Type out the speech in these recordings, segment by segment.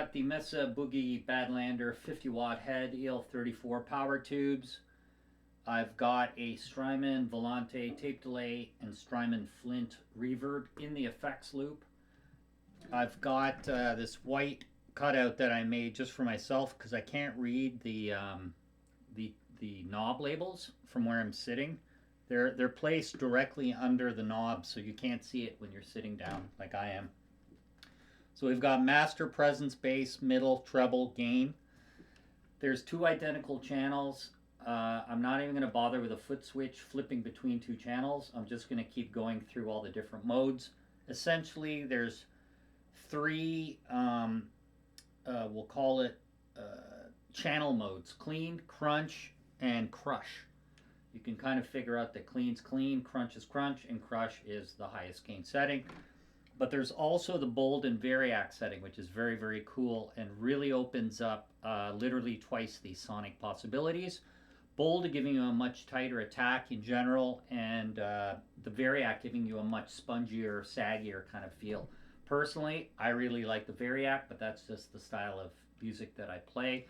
got the Mesa Boogie Badlander 50 watt head EL34 power tubes. I've got a Strymon Volante tape delay and Strymon Flint reverb in the effects loop. I've got this white cutout that I made just for myself because I can't read the knob labels from where I'm sitting. They're placed directly under the knob, so you can't see it when you're sitting down like I am. So we've got master, presence, bass, middle, treble, gain. There's two identical channels. I'm not even going to bother with a foot switch flipping between two channels. I'm just going to keep going through all the different modes. Essentially, there's three, we'll call it channel modes: clean, crunch, and crush. You can kind of figure out that clean's clean, crunch is crunch, and crush is the highest gain setting. But there's also the bold and variac setting, which is very, very cool and really opens up literally twice the sonic possibilities. Bold giving you a much tighter attack in general, and the variac giving you a much spongier, saggier kind of feel. Personally, I really like the variac, but that's just the style of music that I play.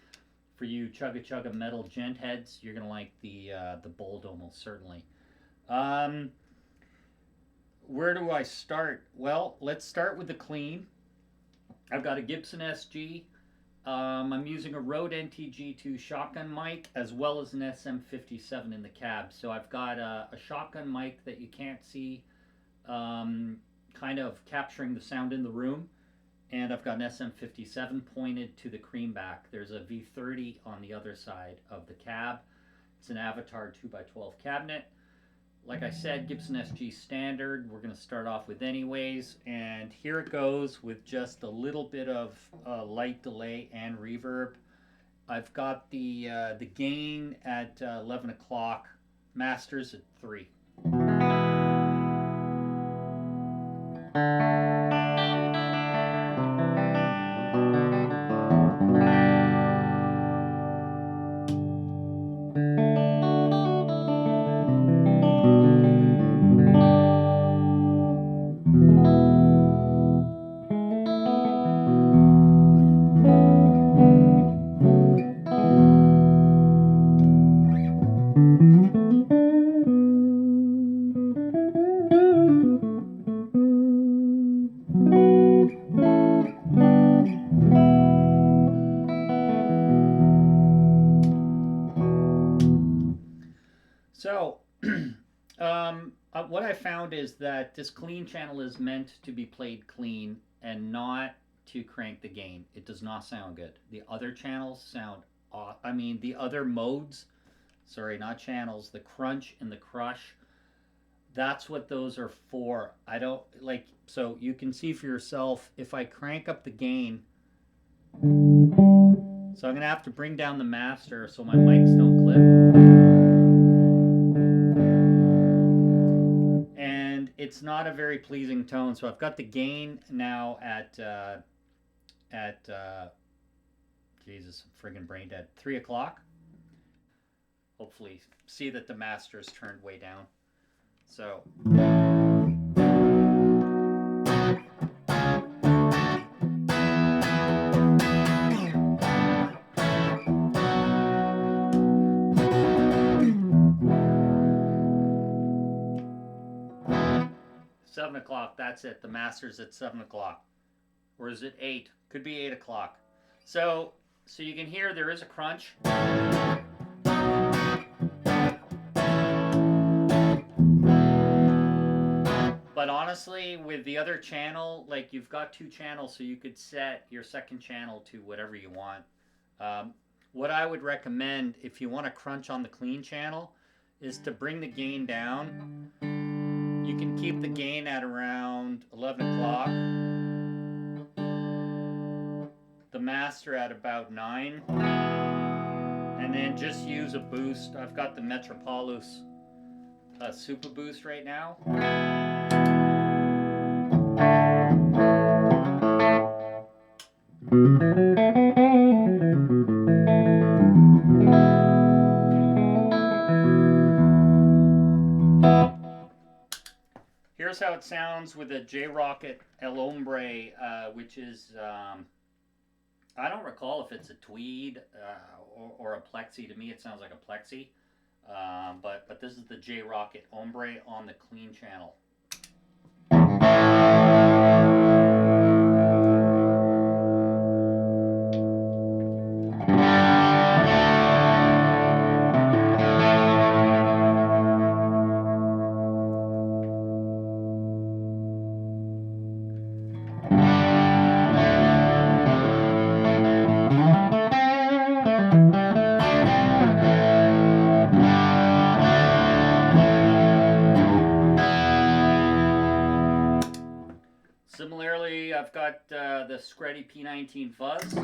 For you chugga chugga metal gent heads, you're gonna like the bold almost certainly. Where do I start? Well, let's start with the clean. I've got a Gibson SG. I'm using a Rode NTG2 shotgun mic as well as an SM57 in the cab. So I've got a shotgun mic that you can't see, kind of capturing the sound in the room. And I've got an SM57 pointed to the creamback. There's a V30 on the other side of the cab. It's an Avatar 2x12 cabinet. Like I said, Gibson SG standard. We're going to start off with anyways. And here it goes with just a little bit of light delay and reverb. I've got the gain at 11 o'clock, masters at 3. So, what I found is that this clean channel is meant to be played clean and not to crank the gain. It does not sound good. The other channels sound, the other modes, sorry, not channels, the crunch and the crush, that's what those are for. I don't, like, so you can see for yourself, if I crank up the gain, so I'm going to have to bring down the master so my mics don't clip. It's not a very pleasing tone, so I've got the gain now at Jesus, I'm friggin' brain dead, 3 o'clock. Hopefully see that the master's turned way down. So 7 o'clock, that's it. The master's at 7 o'clock. Or is it 8? Could be 8 o'clock. So you can hear there is a crunch. But honestly, with the other channel, like, you've got two channels, so you could set your second channel to whatever you want. What I would recommend, if you want to crunch on the clean channel, is to bring the gain down. You can keep the gain at around 11 o'clock. The master at about 9. And then just use a boost. I've got the Metropolis Super Boost right now. Here's how it sounds with a J-Rocket El Hombre, which is I don't recall if it's a tweed or a plexi. To me, it sounds like a plexi. But this is the J Rocket Ombre on the clean channel. Similarly, I've got the Screddy P19 Fuzz.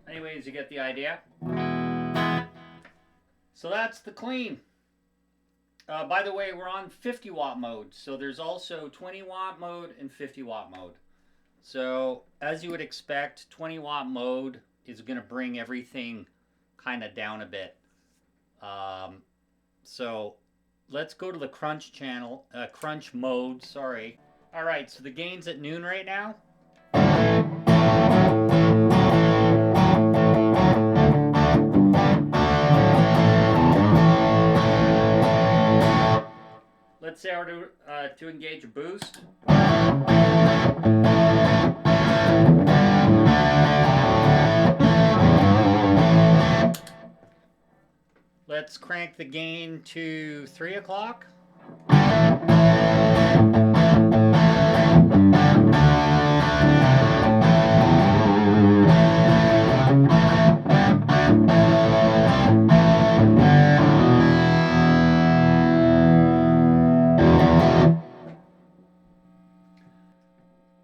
Anyways, you get the idea. So that's the clean. By the way, we're on 50 watt mode. So there's also 20 watt mode and 50 watt mode. So as you would expect, 20 watt mode is going to bring everything kind of down a bit. So let's go to the crunch channel, crunch mode, sorry. All right, so the gain's at noon right now. Let's say to engage a boost. Let's crank the gain to 3 o'clock.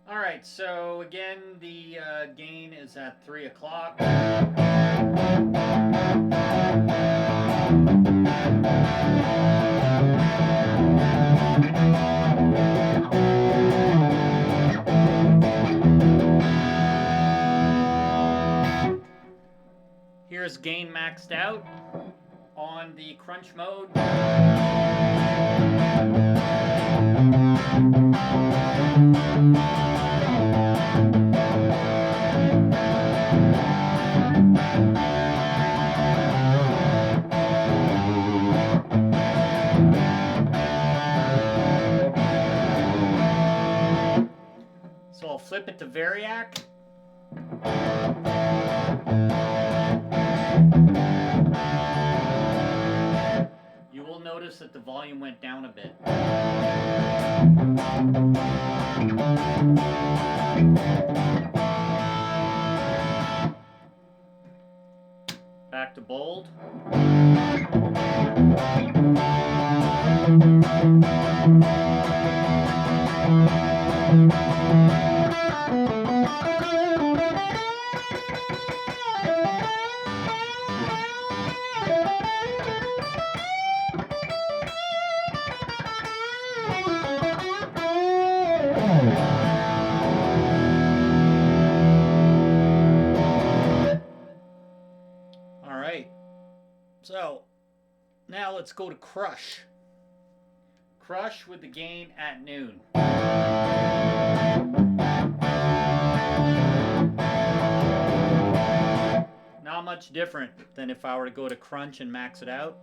Alright, so again, the gain is at 3 o'clock. Here's gain maxed out on the crunch mode. So I'll flip it to Variac. You will notice that the volume went down a bit. Back to bold. So let's go to crush. Crush with the gain at noon. Not much different than if I were to go to crunch and max it out.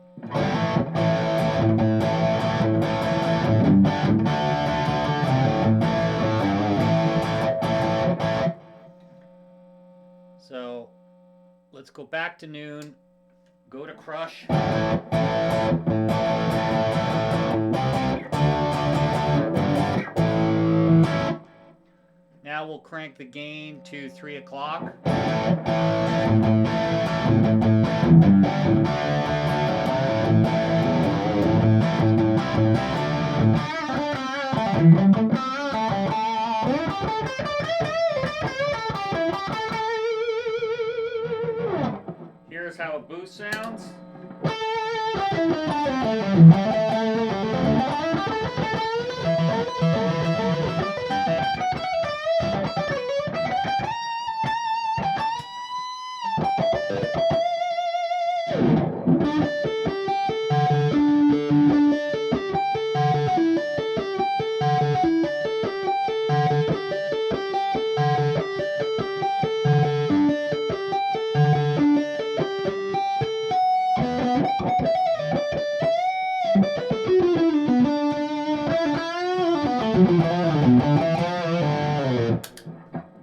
So let's go back to noon, go to crush. Now we'll crank the gain to 3 o'clock. Here's how a boost sounds.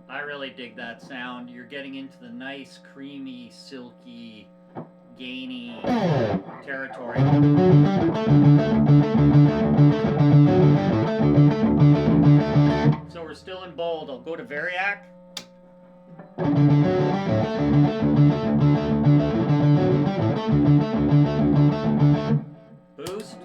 I really dig that sound. You're getting into the nice, creamy, silky, gainy territory. So we're still in bold. I'll go to variac. Boost.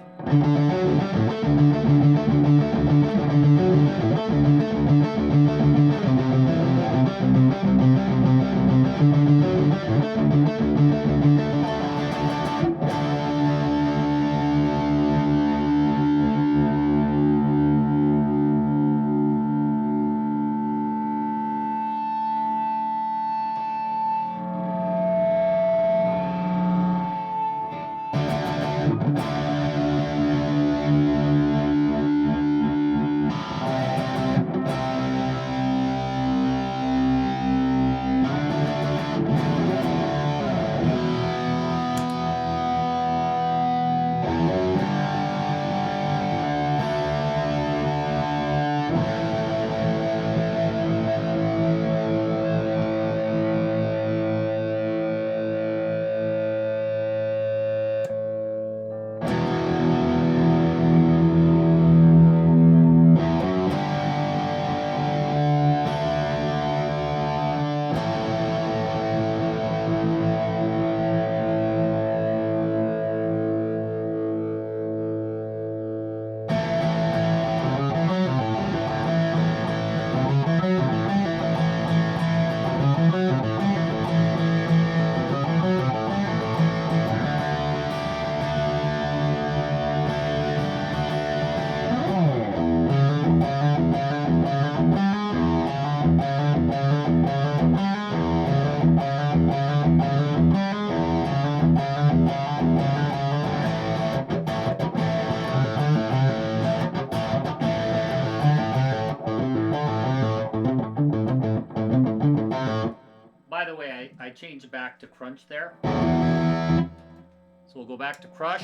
By the way, I changed back to crunch there. So we'll go back to crush.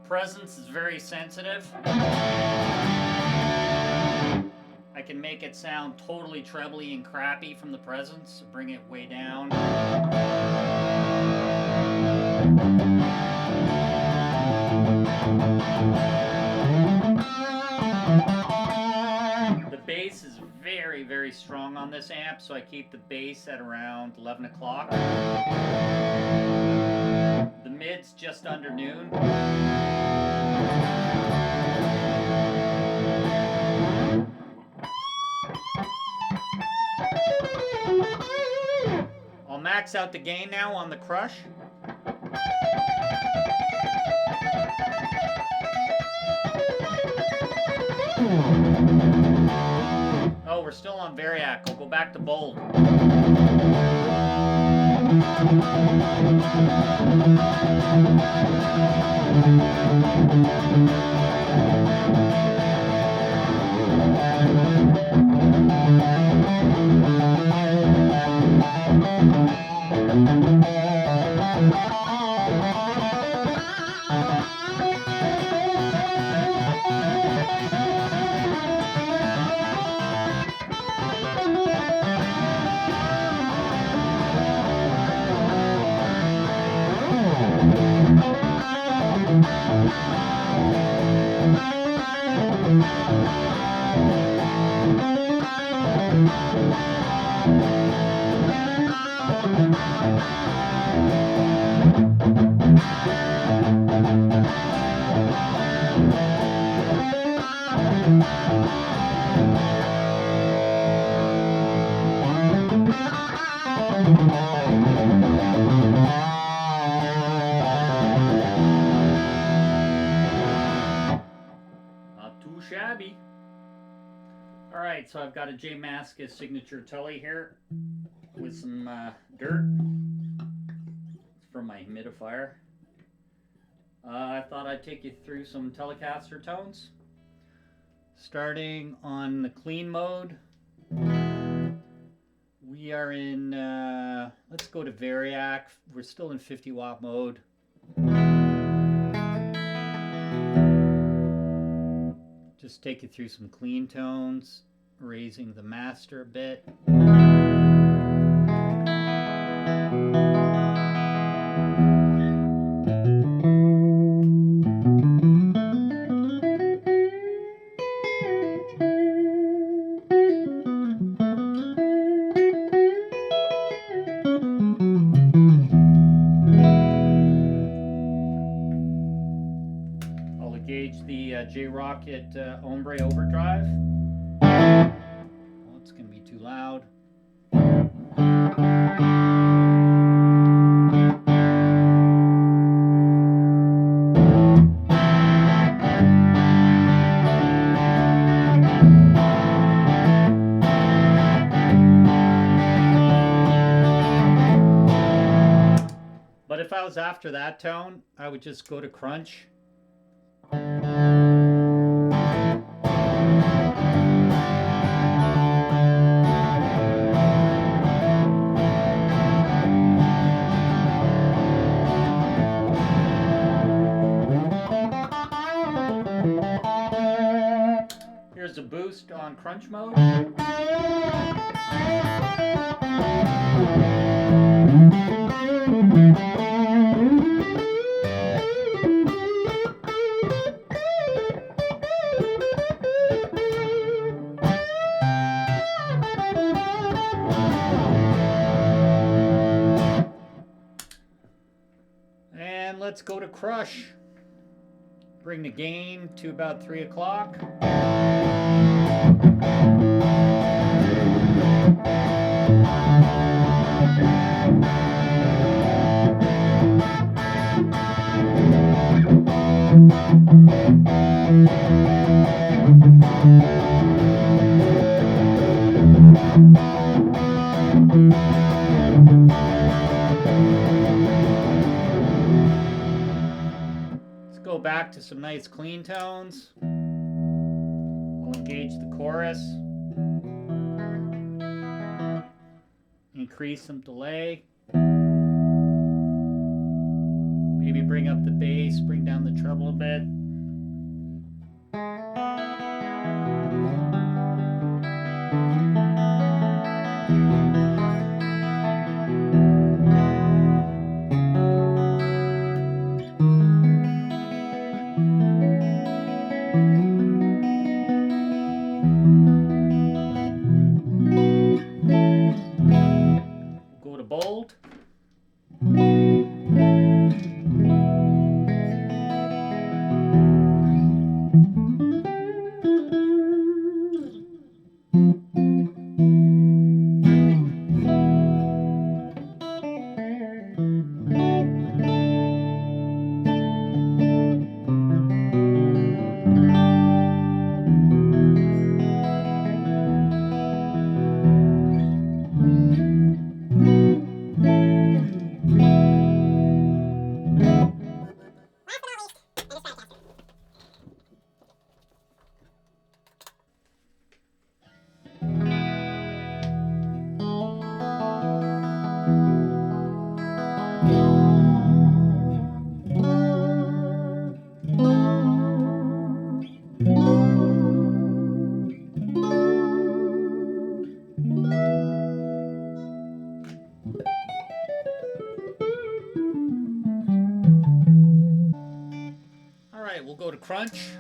Presence is very sensitive. I can make it sound totally trebly and crappy from the presence, bring it way down. The bass is very, very strong on this amp, so I keep the bass at around 11 o'clock. The mid's just under noon. I'll max out the gain now on the crush. Oh, we're still on variac. I'll go back to bold. Not too shabby. Alright, so I've got a J Mascis signature Tully here with some dirt. It's from my humidifier. I thought I'd take you through some Telecaster tones. Starting on the clean mode, we are in, let's go to Variac. We're still in 50 watt mode. Just take you through some clean tones, raising the master a bit. Gauge the J-Rocket Ombre Overdrive. Oh, it's going to be too loud. But if I was after that tone, I would just go to crunch. Here's a boost on crunch mode. And let's go to crush. Bring the gain to about 3 o'clock. Let's go back to some nice clean tones. I'll engage the chorus. Increase some delay. Maybe bring up the bass, bring down the treble a bit. Go to bold. right, we'll go to crunch.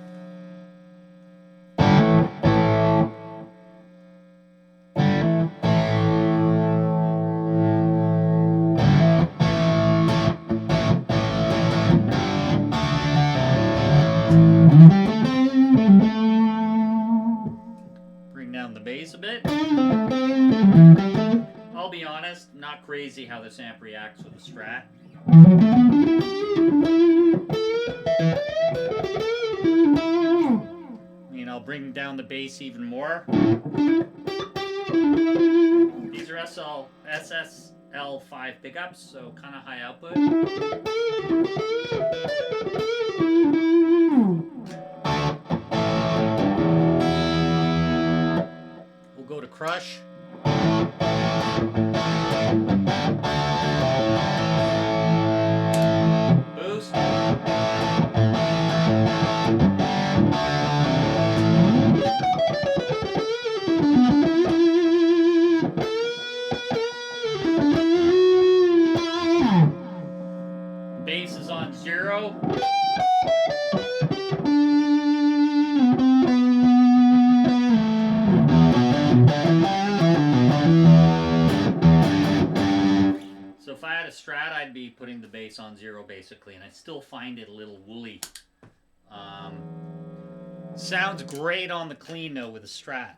Bring down the bass a bit. I'll be honest, not crazy how this amp reacts with the Strat. I'll bring down the bass even more. These are SSL5 pickups, so kind of high output. We'll go to crush. Boost. Bass is on 0. So if I had a Strat, I'd be putting the bass on 0 basically, and I still find it a little woolly. Sounds great on the clean though with a Strat.